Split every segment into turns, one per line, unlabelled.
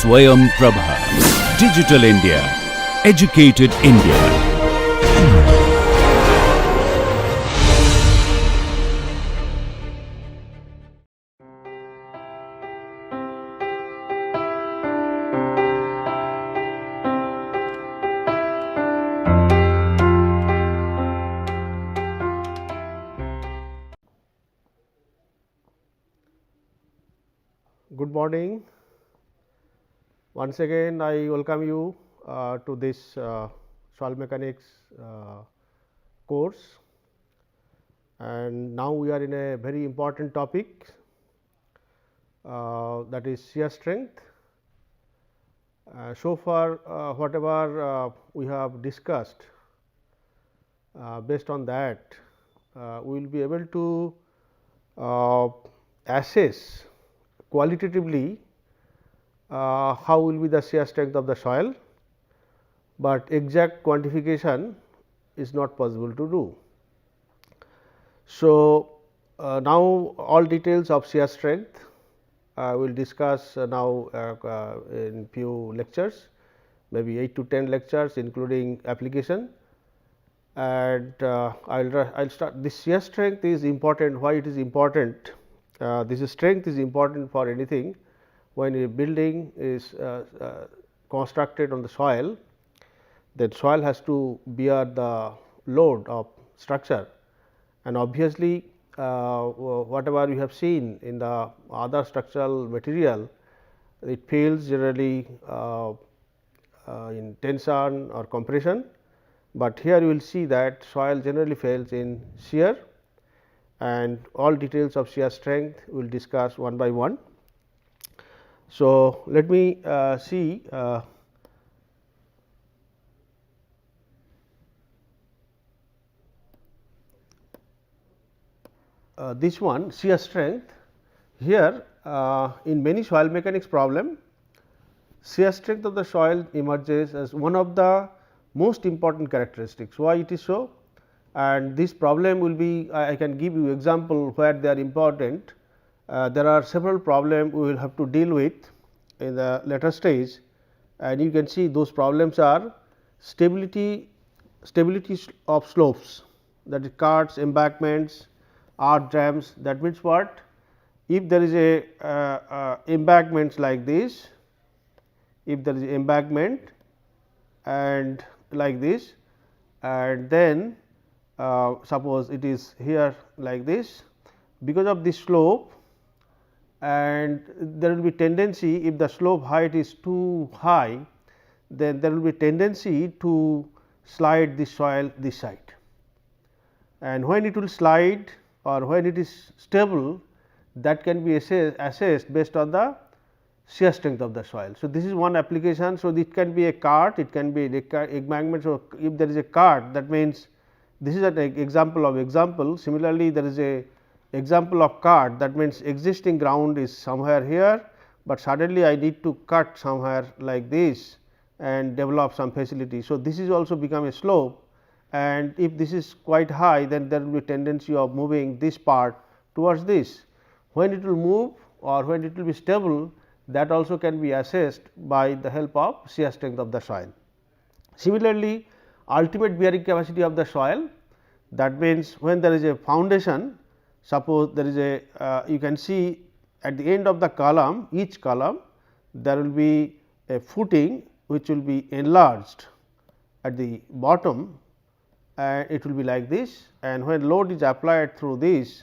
Swayam Prabha. Digital India. Educated India.
Good morning. Once again I welcome you to this soil mechanics course, and now we are in a very important topic, that is shear strength. So far whatever we have discussed, based on that we will be able to assess qualitatively how will be the shear strength of the soil, but exact quantification is not possible to do. So, now all details of shear strength we will discuss now in few lectures, maybe 8 to 10 lectures including application, and I will start. This shear strength is important. Why it is important? This strength is important for anything. When a building is constructed on the soil, then soil has to bear the load of structure, and obviously whatever we have seen in the other structural material, it fails generally in tension or compression, but here you will see that soil generally fails in shear, and all details of shear strength we will discuss one by one. So, let me see this one, shear strength. Here in many soil mechanics problem, shear strength of the soil emerges as one of the most important characteristics. Why it is so? And this problem will be, I can give you example where they are important. There are several problems we will have to deal with in the later stage, and you can see those problems are stability of slopes, that is cuts, embankments, arch dams. That means what? If there is a embankments like this, if there is a embankment and like this, and then suppose it is here like this, because of this slope, and there will be tendency, if the slope height is too high, then there will be tendency to slide the soil this side, and when it will slide or when it is stable, that can be assessed based on the shear strength of the soil. So, this is one application. So, it can be a cart, it can be embankment. So, if there is a cart, that means this is an example of example. Similarly, there is a example of cart, that means existing ground is somewhere here, but suddenly I need to cut somewhere like this and develop some facility. So, this is also become a slope, and if this is quite high, then there will be tendency of moving this part towards this. When it will move or when it will be stable, that also can be assessed by the help of shear strength of the soil. Similarly, ultimate bearing capacity of the soil, that means when there is a foundation, suppose there is a you can see at the end of the column, each column there will be a footing which will be enlarged at the bottom, and it will be like this, and when load is applied through this,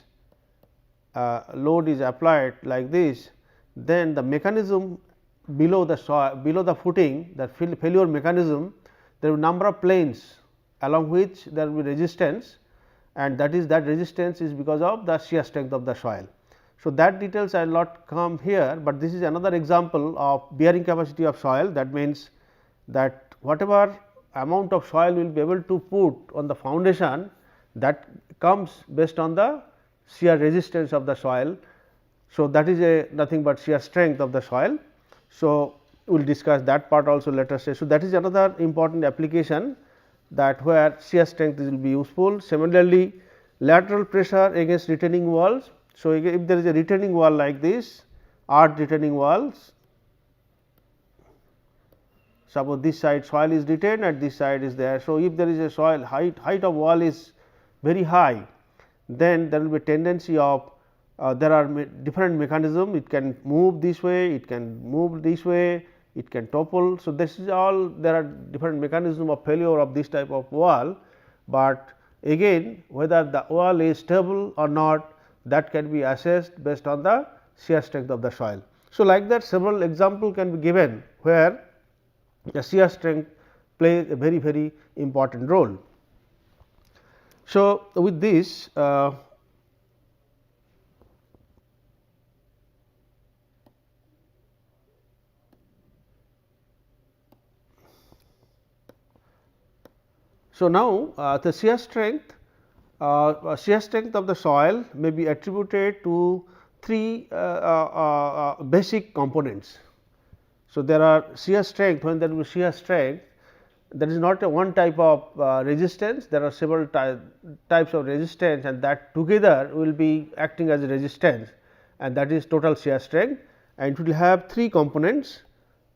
load is applied like this, then the mechanism below the soil, below the footing, the failure mechanism, there will be number of planes along which there will be resistance, and that resistance is because of the shear strength of the soil. So, that details I will not come here, but this is another example of bearing capacity of soil. That means that whatever amount of soil we will be able to put on the foundation, that comes based on the shear resistance of the soil. So, that is a nothing but shear strength of the soil. So, we will discuss that part also later stage. So, that is another important application, that where shear strength will be useful. Similarly, lateral pressure against retaining walls. So, if there is a retaining wall like this, arch retaining walls, suppose this side soil is retained and this side is there. So, if there is a soil height of wall is very high, then there will be a tendency of there are different mechanism, it can move this way, it can move this way, it can topple. So, this is all there are different mechanism of failure of this type of wall, but again whether the wall is stable or not, that can be assessed based on the shear strength of the soil. So, like that several example can be given where the shear strength plays a very important role. So, with this so, now the shear strength of the soil may be attributed to three basic components. So, there are shear strength, when there will be shear strength, there is not a one type of resistance, there are several types of resistance, and that together will be acting as a resistance, and that is total shear strength, and it will have three components.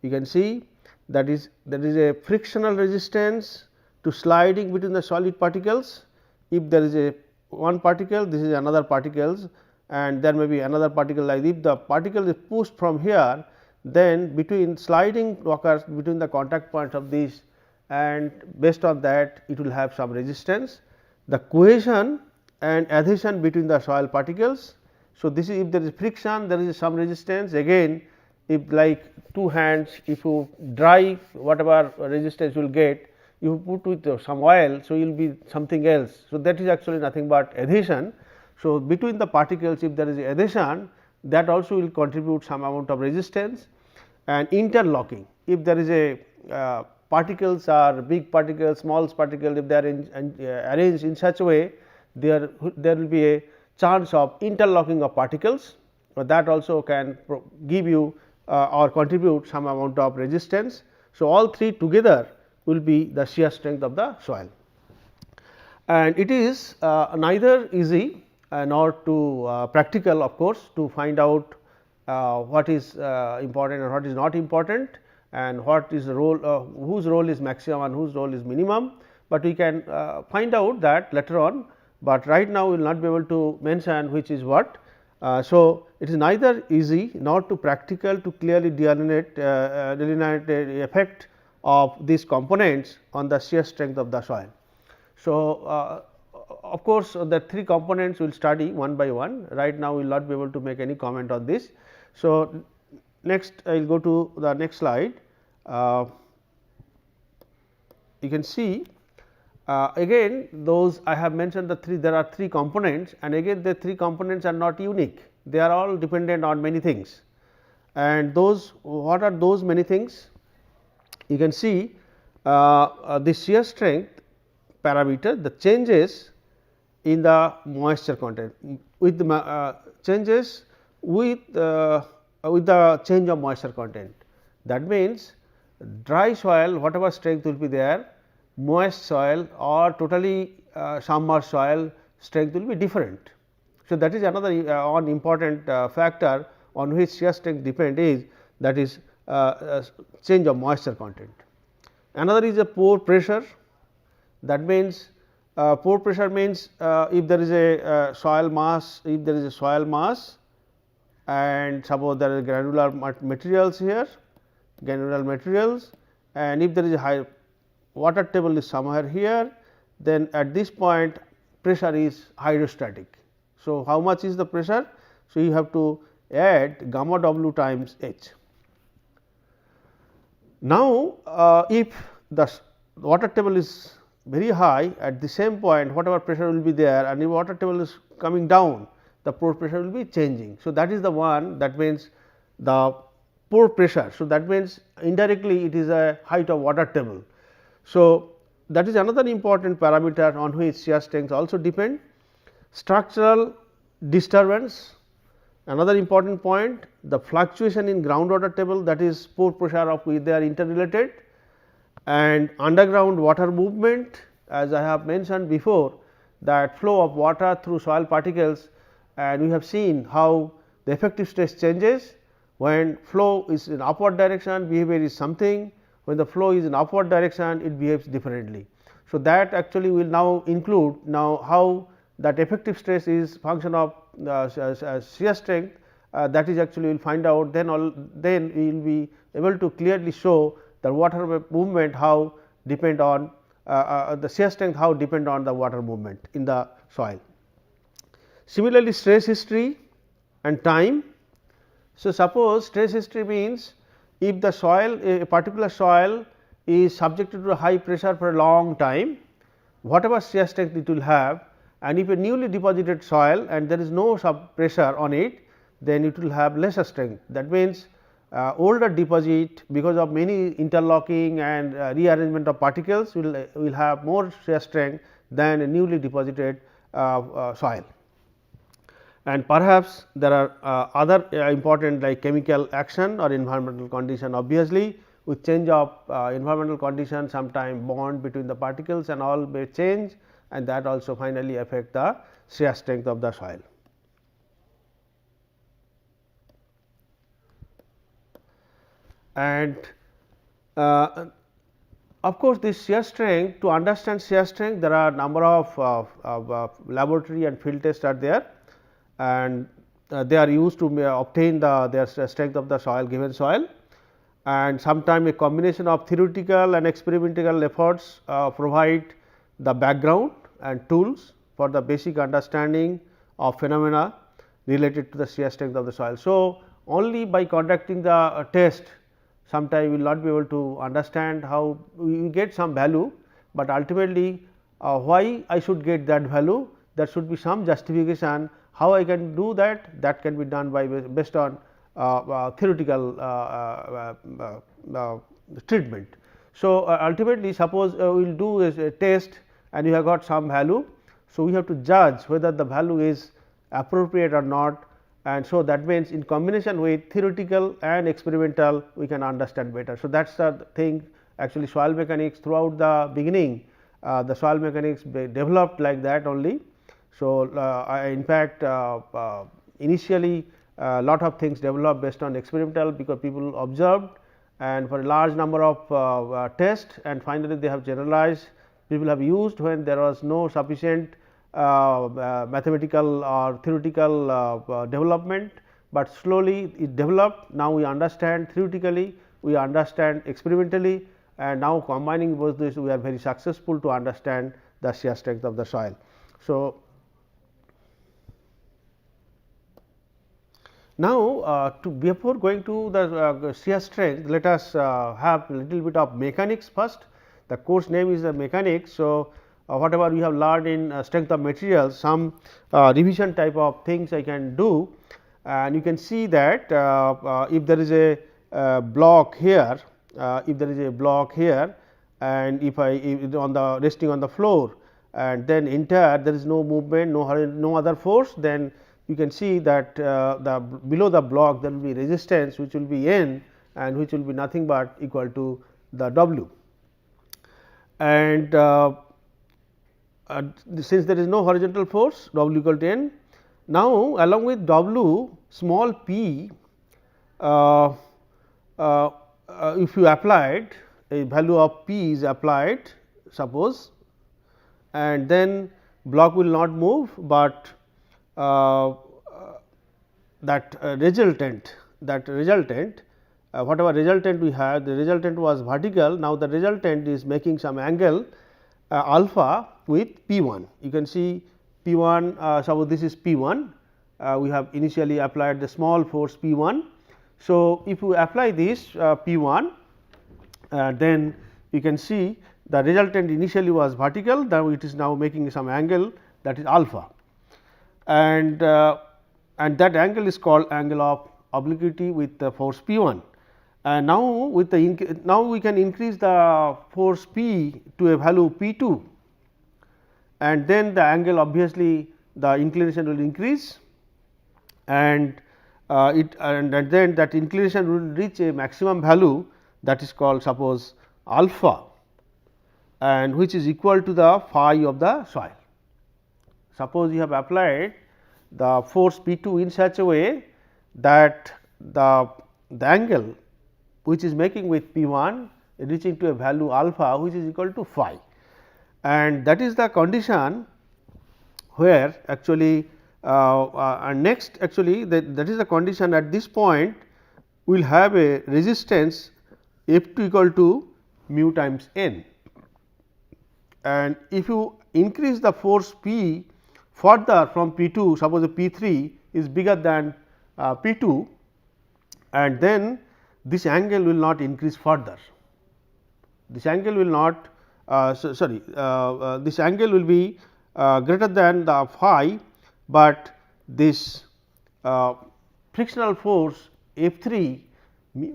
You can see that is there is a frictional resistance to sliding between the solid particles. If there is a one particle, this is another particles, and there may be another particle, like if the particle is pushed from here, then between sliding occurs between the contact points of these, and based on that it will have some resistance. The cohesion and adhesion between the soil particles. So, this is if there is friction, there is some resistance. Again, if like two hands, if you dry whatever resistance you will get, you put with some oil, so you will be something else. So, that is actually nothing but adhesion. So, between the particles, if there is adhesion, that also will contribute some amount of resistance. And interlocking, if there is a particles are big particles, small particles, if they are arranged in such a way, there will be a chance of interlocking of particles, but that also can give you or contribute some amount of resistance. So, all three together will be the shear strength of the soil, and it is neither easy nor too practical, of course, to find out what is important and what is not important, and what is the role whose role is maximum and whose role is minimum, but we can find out that later on, but right now we will not be able to mention which is what. So, it is neither easy nor too practical to clearly delineate the effect of these components on the shear strength of the soil. So, of course, the three components we will study one by one. Right now, we will not be able to make any comment on this. So, next I will go to the next slide. You can see again those I have mentioned the three, there are three components, and again the three components are not unique, they are all dependent on many things, and those what are those many things? You can see the shear strength parameter, the changes in the moisture content with the changes with the change of moisture content. That means, dry soil whatever strength will be there, moist soil or totally submerged soil strength will be different. So, that is another one important factor on which shear strength depend is, that is change of moisture content. Another is a pore pressure, that means pore pressure means if there is a soil mass, and suppose there is granular materials here, and if there is a high water table is somewhere here, then at this point pressure is hydrostatic. So, how much is the pressure? So, you have to add gamma W times H. Now, if the water table is very high, at the same point whatever pressure will be there, and if water table is coming down, the pore pressure will be changing. So, that is the one, that means the pore pressure. So, that means indirectly it is a height of water table. So, that is another important parameter on which shear strength also depend. Structural disturbance, another important point, the fluctuation in groundwater table, that is pore pressure of which they are interrelated, and underground water movement, as I have mentioned before, that flow of water through soil particles, and we have seen how the effective stress changes when flow is in upward direction, behavior is something, when the flow is in upward direction it behaves differently. So, that actually will now include now how that effective stress is function of shear strength, that is actually we will find out, then we will be able to clearly show the water movement how depend on the shear strength, how depend on the water movement in the soil. Similarly, stress history and time. So, suppose stress history means if the soil, a particular soil is subjected to high pressure for a long time, whatever shear strength it will have, and if a newly deposited soil and there is no sub pressure on it, then it will have lesser strength. That means, older deposit because of many interlocking and rearrangement of particles will have more shear strength than a newly deposited soil. And perhaps there are other important like chemical action or environmental condition. Obviously, with change of environmental condition, sometime bond between the particles and all may change, and that also finally affect the shear strength of the soil. And of course, this shear strength, to understand shear strength there are number of laboratory and field tests are there, and they are used to obtain their strength of the soil, given soil, and sometime a combination of theoretical and experimental efforts provide the background and tools for the basic understanding of phenomena related to the shear strength of the soil. So, only by conducting the test sometime we will not be able to understand how we get some value, but ultimately why I should get that value, there should be some justification how I can do that, that can be done by based on theoretical treatment. So, ultimately suppose we will do a test and you have got some value. So, we have to judge whether the value is appropriate or not, and so that means in combination with theoretical and experimental we can understand better. So, that is the thing actually soil mechanics throughout the beginning, the soil mechanics developed like that only. So, in fact, initially lot of things developed based on experimental, because people observed and for a large number of tests, and finally, they have generalized, people have used when there was no sufficient mathematical or theoretical development, but slowly it developed. Now, we understand theoretically, we understand experimentally, and now combining both this we are very successful to understand the shear strength of the soil. So, now, before going to the shear strength, let us have a little bit of mechanics first. The course name is the mechanics. So, whatever we have learned in strength of materials, some revision type of things I can do, and you can see that if there is a block here, if there is a block here, and if on the resting on the floor, and then entire there is no movement, no other force, then you can see that below the block there will be resistance which will be N, and which will be nothing but equal to the W. And since there is no horizontal force, W equal to N. Now, along with W small p, if you applied a value of p is applied, suppose, and then block will not move, but that resultant whatever resultant we had, the resultant was vertical. Now, the resultant is making some angle alpha with P 1. You can see P 1, suppose this is P 1, we have initially applied the small force P 1. So, if you apply this P 1, then you can see the resultant initially was vertical, now it is now making some angle, that is alpha, and that angle is called angle of obliquity with the force P 1. And now, with the now we can increase the force P to a value P 2, and then the angle obviously the inclination will increase, and then that inclination will reach a maximum value, that is called suppose alpha, and which is equal to the phi of the soil. Suppose you have applied the force P 2 in such a way that the angle which is making with P 1 reaching to a value alpha which is equal to phi, and that is the condition where actually and next actually that is the condition at this point we will have a resistance F 2 equal to mu times n, and if you increase the force P further from P 2, suppose P 3 is bigger than P 2, and then this angle will not increase further. This angle will not this angle will be greater than the phi, but this frictional force F 3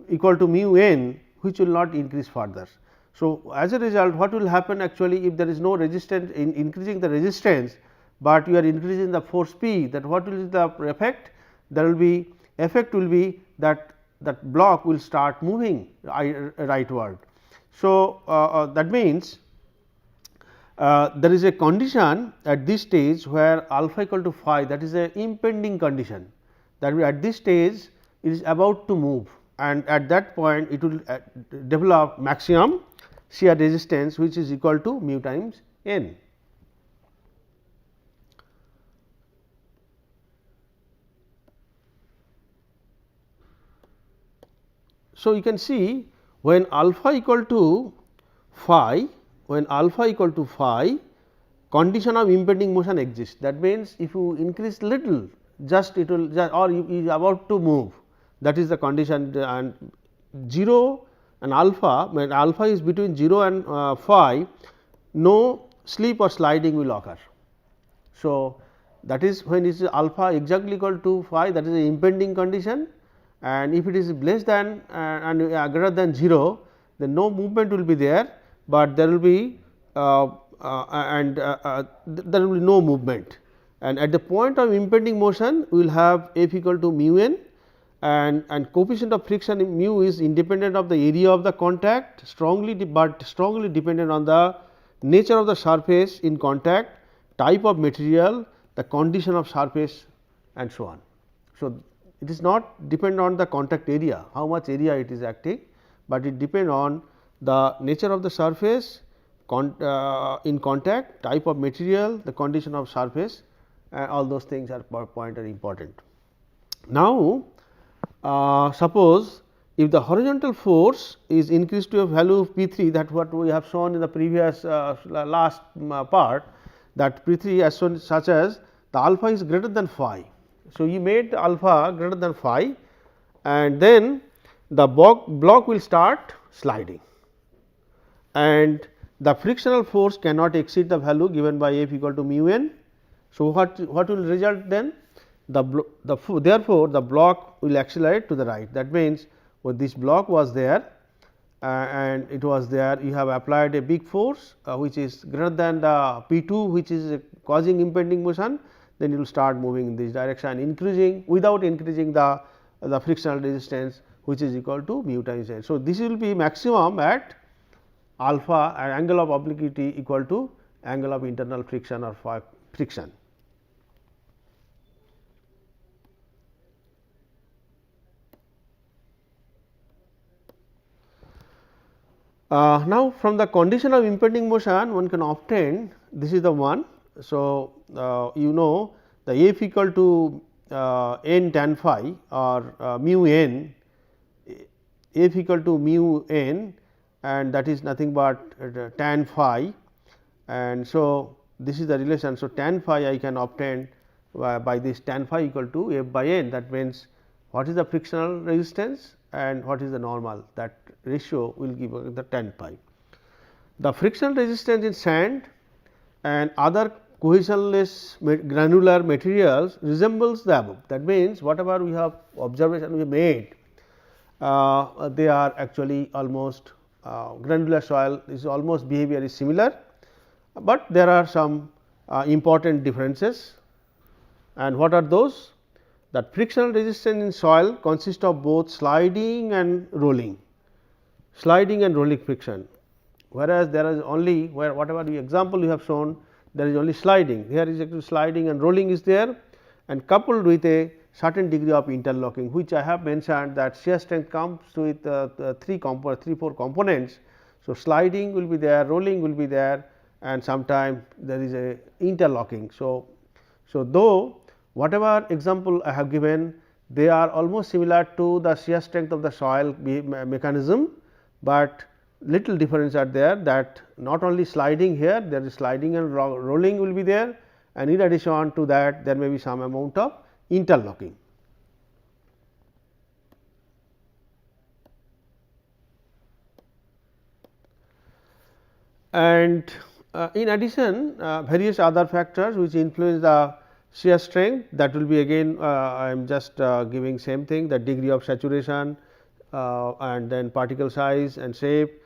equal to mu n which will not increase further. So, as a result what will happen actually if there is no resistance in increasing the resistance, but you are increasing the force P, that what will be the effect? There will be effect will be that block will start moving rightward. So, that means there is a condition at this stage where alpha equal to phi, that is a impending condition, that at this stage it is about to move, and at that point it will develop maximum shear resistance which is equal to mu times n. So, you can see when alpha equal to phi, condition of impending motion exists. That means, if you increase little, just it will or it is about to move, that is the condition, and 0 and alpha, when alpha is between 0 and phi, no slip or sliding will occur. So, that is when it is alpha exactly equal to phi, that is the impending condition, and if it is less than and greater than 0, then no movement will be there, but there will be there will be no movement, and at the point of impending motion we will have F equal to mu n, and coefficient of friction mu is independent of the area of the contact, strongly dependent on the nature of the surface in contact, type of material, the condition of surface, and so on. So, it is not depend on the contact area, how much area it is acting, but it depend on the nature of the surface in contact, type of material, the condition of surface, all those things are important. Now, suppose if the horizontal force is increased to a value of P 3, that what we have shown in the previous last part, that P 3 as shown such as the alpha is greater than phi. So, you made alpha greater than phi, and then the block will start sliding, and the frictional force cannot exceed the value given by F equal to mu n. So, what will result then? Therefore, the block will accelerate to the right. That means, when this block was there and it was there, you have applied a big force which is greater than the P 2, which is causing impending motion, then you will start moving in this direction, increasing without increasing the frictional resistance, which is equal to mu times n. So, this will be maximum at alpha and angle of obliquity equal to angle of internal friction or friction. Now, from the condition of impending motion one can obtain, this is the one. So, you know the F equal to n tan phi or mu n, F equal to mu n, and that is nothing but tan phi, and so this is the relation. So, tan phi I can obtain by this tan phi equal to F by n, that means what is the frictional resistance and what is the normal, that ratio will give the tan pi. The frictional resistance in sand and other cohesionless granular materials resembles the above. That means, whatever we have observation we made, they are actually almost granular soil is almost behavior is similar, but there are some important differences, and what are those? That frictional resistance in soil consists of both sliding and rolling friction, whereas there is only where whatever the example you have shown, there is only sliding, here is actually sliding and rolling is there, and coupled with a certain degree of interlocking, which I have mentioned that shear strength comes with 3 4 components. So, sliding will be there, rolling will be there, and sometime there is a interlocking. So, though whatever example I have given, they are almost similar to the shear strength of the soil mechanism, but little difference are there, that not only sliding here, there is sliding and rolling will be there, and in addition to that there may be some amount of interlocking. And in addition, various other factors which influence the shear strength, that will be again I am just giving same thing, the degree of saturation, and then particle size and shape,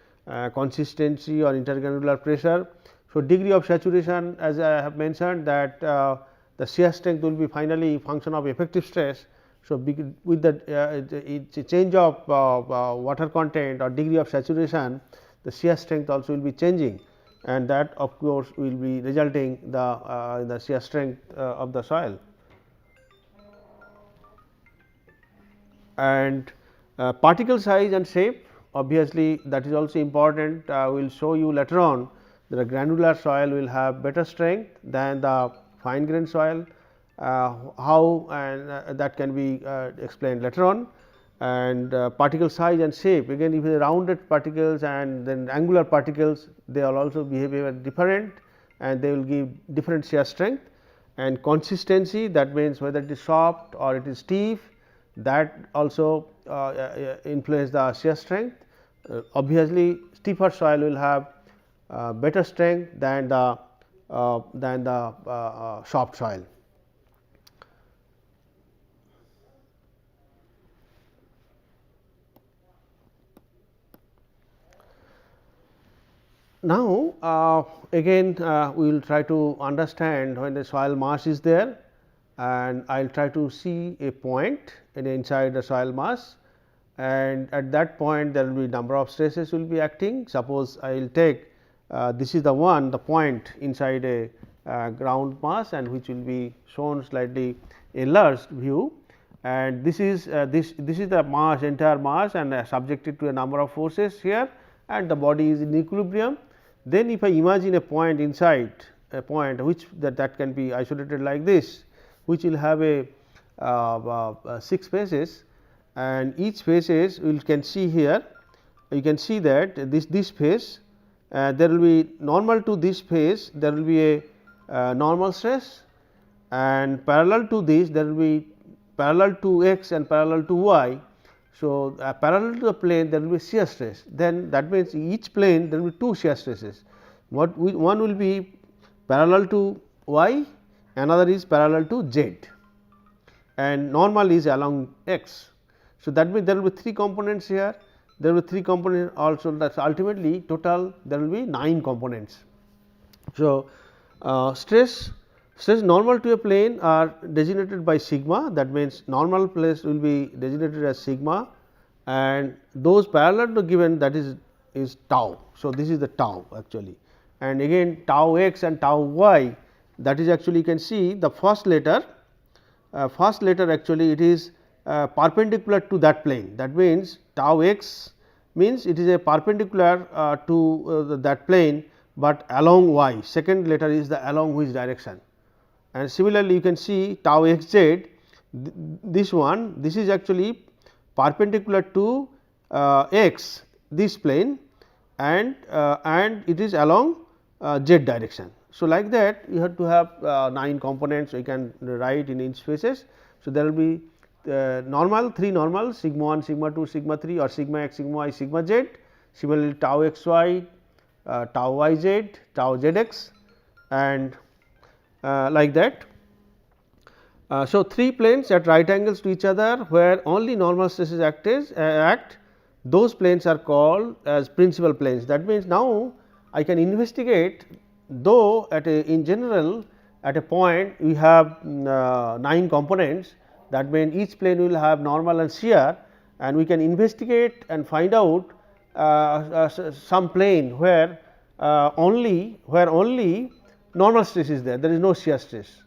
consistency or intergranular pressure. So, degree of saturation, as I have mentioned, that the shear strength will be finally function of effective stress. So, with the change of water content or degree of saturation, the shear strength also will be changing, and that of course will be resulting the shear strength of the soil. And particle size and shape, obviously that is also important. We will show you later on that a granular soil will have better strength than the fine grained soil. How and that can be explained later on. And particle size and shape, again if it is rounded particles and then angular particles, they will also behave different, and they will give different shear strength. And consistency, that means whether it is soft or it is stiff, that also influence the shear strength. Obviously, stiffer soil will have better strength than the soft soil. Now, again we will try to understand when the soil mass is there, and I will try to see a point inside the soil mass, and at that point there will be number of stresses will be acting. Suppose I will take this is the point inside a ground mass, and which will be shown slightly enlarged view, and this is the mass, entire mass, and subjected to a number of forces here, and the body is in equilibrium. Then if I imagine a point inside, a point which that can be isolated like this, which will have a 6 faces, and each faces we can see here, you can see that this face, there will be normal to this face, there will be a normal stress, and parallel to this there will be parallel to x and parallel to y. So, parallel to the plane there will be shear stress, then that means each plane there will be 2 shear stresses. One will be parallel to y, another is parallel to z, and normal is along x. So, that means there will be 3 components here, there will be 3 components also, that is ultimately total there will be 9 components. So, stress normal to a plane are designated by sigma, that means normal place will be designated as sigma, and those parallel to given, that is tau. So, this is the tau actually, and again tau x and tau y, that is actually you can see the first letter actually it is perpendicular to that plane, that means tau x means it is a perpendicular to that plane, but along y, second letter is the along which direction. And similarly, you can see tau x z, this is actually perpendicular to x, this plane, and it is along z direction. So, like that you have to have 9 components, so you can write in each phases. So, there will be normal, 3 normal, sigma 1, sigma 2, sigma 3, or sigma x, sigma y, sigma z. Similarly, tau x y, tau y z, tau z x, and like that. So, 3 planes at right angles to each other, where only normal stresses act, those planes are called as principal planes. That means, now I can investigate, though in general at a point we have 9 components, that means each plane will have normal and shear, and we can investigate and find out some plane where only normal stress is there is no shear stress,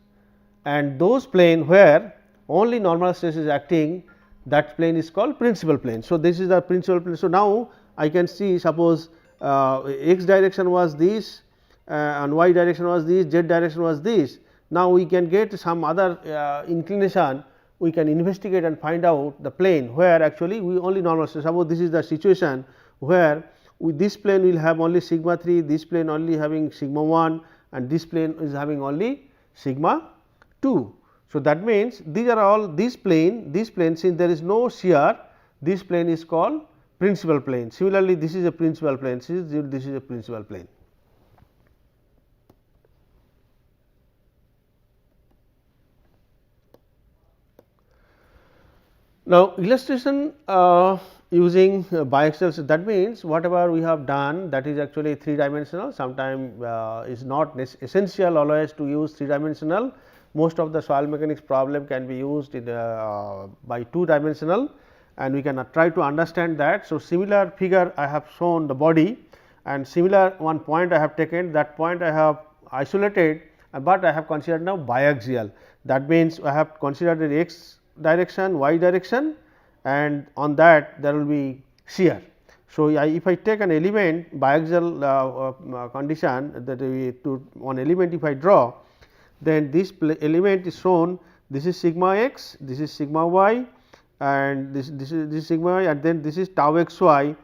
and those plane where only normal stress is acting, that plane is called principal plane. So, this is the principal plane. So, now I can see, suppose x direction was this and y direction was this, z direction was this. Now, we can get some other inclination, we can investigate and find out the plane where actually we only normal. So, suppose this is the situation where with this plane will have only sigma 3, this plane only having sigma 1 and this plane is having only sigma 2. So, that means these are all this plane since there is no shear, this plane is called principal plane. Similarly, this is a principal plane, this is a principal plane. Now, illustration using biaxial, so that means whatever we have done, that is actually 3 dimensional, sometime is not essential always to use 3 dimensional. Most of the soil mechanics problem can be used in by 2 dimensional, and we can try to understand that. So, similar figure I have shown the body, and similar one point I have taken, that point I have isolated, but I have considered now biaxial. That means, I have considered the x direction, y direction, and on that there will be shear. So, if I take an element biaxial condition, that to one element if I draw, then this element is shown, this is sigma x, this is sigma y, and this is sigma y, and then this is tau x y,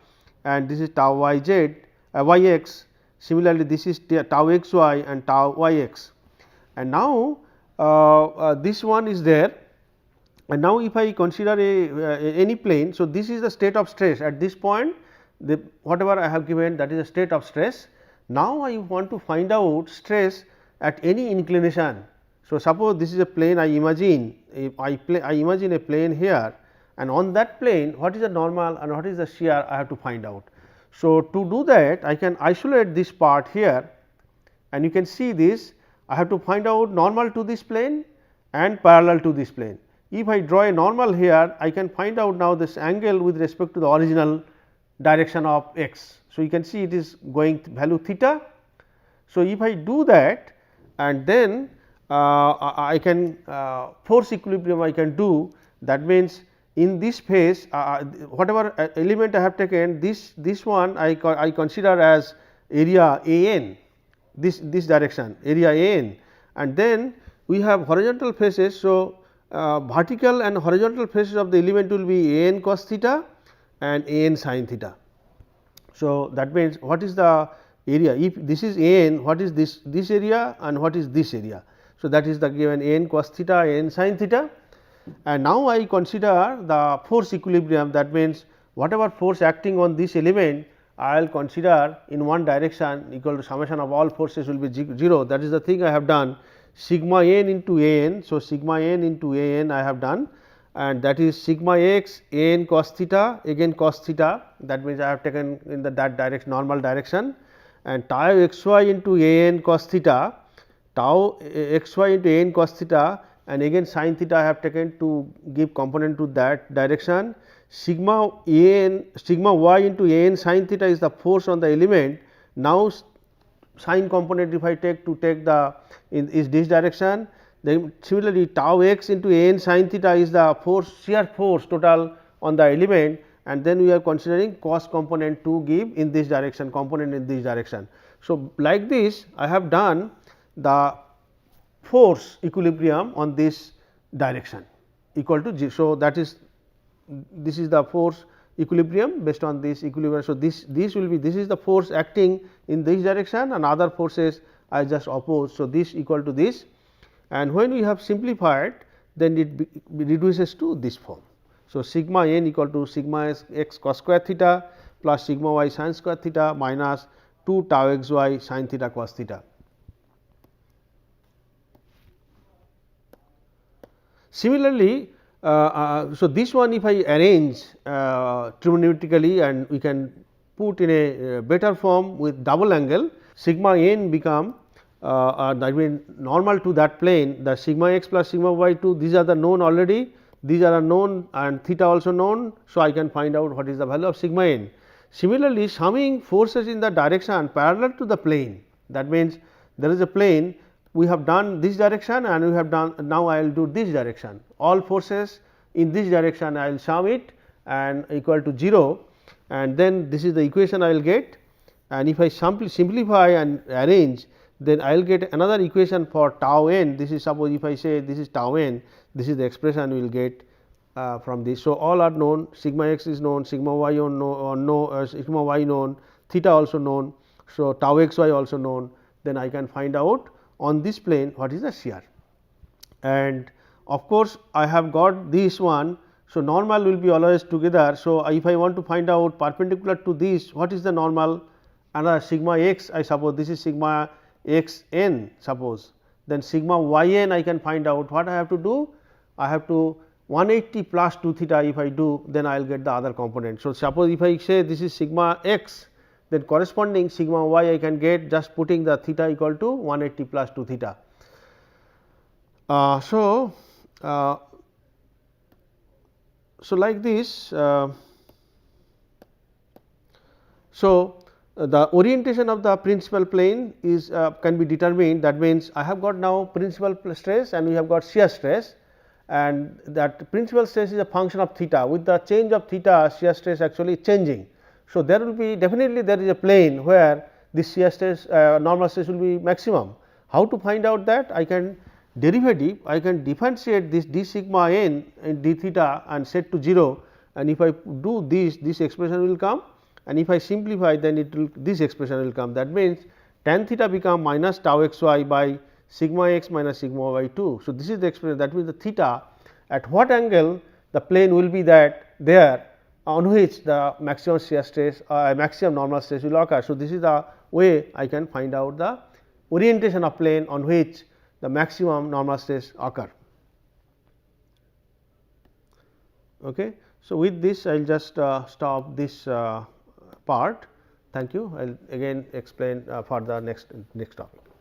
and this is tau y z y x. Similarly, this is tau x y and tau y x, and now this one is there. And now, if I consider any plane, so this is the state of stress at this point, whatever I have given, that is a state of stress. Now, I want to find out stress at any inclination. So, suppose this is a plane I imagine, I imagine a plane here, and on that plane what is the normal and what is the shear I have to find out. So, to do that I can isolate this part here, and you can see this, I have to find out normal to this plane and parallel to this plane. If I draw a normal here, I can find out now this angle with respect to the original direction of x. So, you can see it is going value theta. So, if I do that, and then I can force equilibrium I can do, that means in this phase whatever element I have taken, this one I consider as area A n, this direction area A n, and then we have horizontal faces. So, vertical and horizontal faces of the element will be A n cos theta and A n sin theta. So, that means what is the area, if this is A n, what is this area and what is this area. So, that is the given A n cos theta, A n sin theta, and now I consider the force equilibrium, that means whatever force acting on this element I will consider in one direction equal to summation of all forces will be 0. That is the thing I have done, sigma n into A n. So, sigma n into A n I have done, and that is sigma x A n cos theta, again cos theta, that means I have taken in that direction, normal direction, and tau x y into A n cos theta, tau x y into A n cos theta, and again sin theta I have taken to give component to that direction. Sigma A n, sigma y into A n sin theta is the force on the element. Now, sin component if I take to take the is this direction, then similarly tau x into A n sin theta is the force, shear force total on the element, and then we are considering cos component to give in this direction, component in this direction. So, like this I have done the force equilibrium on this direction equal to 0. So, that is this is the force equilibrium based on this equilibrium. So, this will be, this is the force acting in this direction and other forces I just oppose. So, this equal to this, and when we have simplified, then it reduces to this form. So, sigma n equal to sigma x cos square theta plus sigma y sin square theta minus 2 tau x y sin theta cos theta. Similarly, so this one if I arrange trigonometrically and we can put in a better form with double angle, sigma n become that means normal to that plane, the sigma x plus sigma y 2, these are the known already, these are known and theta also known. So, I can find out what is the value of sigma n. Similarly, summing forces in the direction parallel to the plane, that means there is a plane, we have done this direction and we have done, now I will do this direction, all forces in this direction I will sum it and equal to 0, and then this is the equation I will get, and if I simplify and arrange, then I will get another equation for tau n. This is, suppose if I say this is tau n, this is the expression we will get from this. So, all are known, sigma x is known, sigma y sigma y known, theta also known. So, tau x y also known, then I can find out on this plane what is the shear. And of course, I have got this one. So, normal will be always together. So, if I want to find out perpendicular to this, what is the normal, another sigma x, I suppose this is sigma x n, suppose, then sigma y n I can find out. What I have to do? I have to 180 plus 2 theta, if I do, then I will get the other component. So, suppose if I say this is sigma x, then corresponding sigma y I can get just putting the theta equal to 180 plus 2 theta. So like this, the orientation of the principal plane is can be determined. That means, I have got now principal stress and we have got shear stress, and that principal stress is a function of theta. With the change of theta, shear stress actually changing. So, there will be definitely there is a plane where this shear stress normal stress will be maximum. How to find out that? I can derivative, I can differentiate this d sigma n and d theta and set to 0, and if I do this expression will come, and if I simplify, then it will, this expression will come. That means, tan theta become minus tau x y by sigma x minus sigma y 2. So, this is the expression, that means, the theta at what angle the plane will be that there on which the maximum shear stress maximum normal stress will occur. So, this is the way I can find out the orientation of plane on which the maximum normal stress occur. Okay. So, with this I will just stop this part. Thank you. I will again explain for the next topic.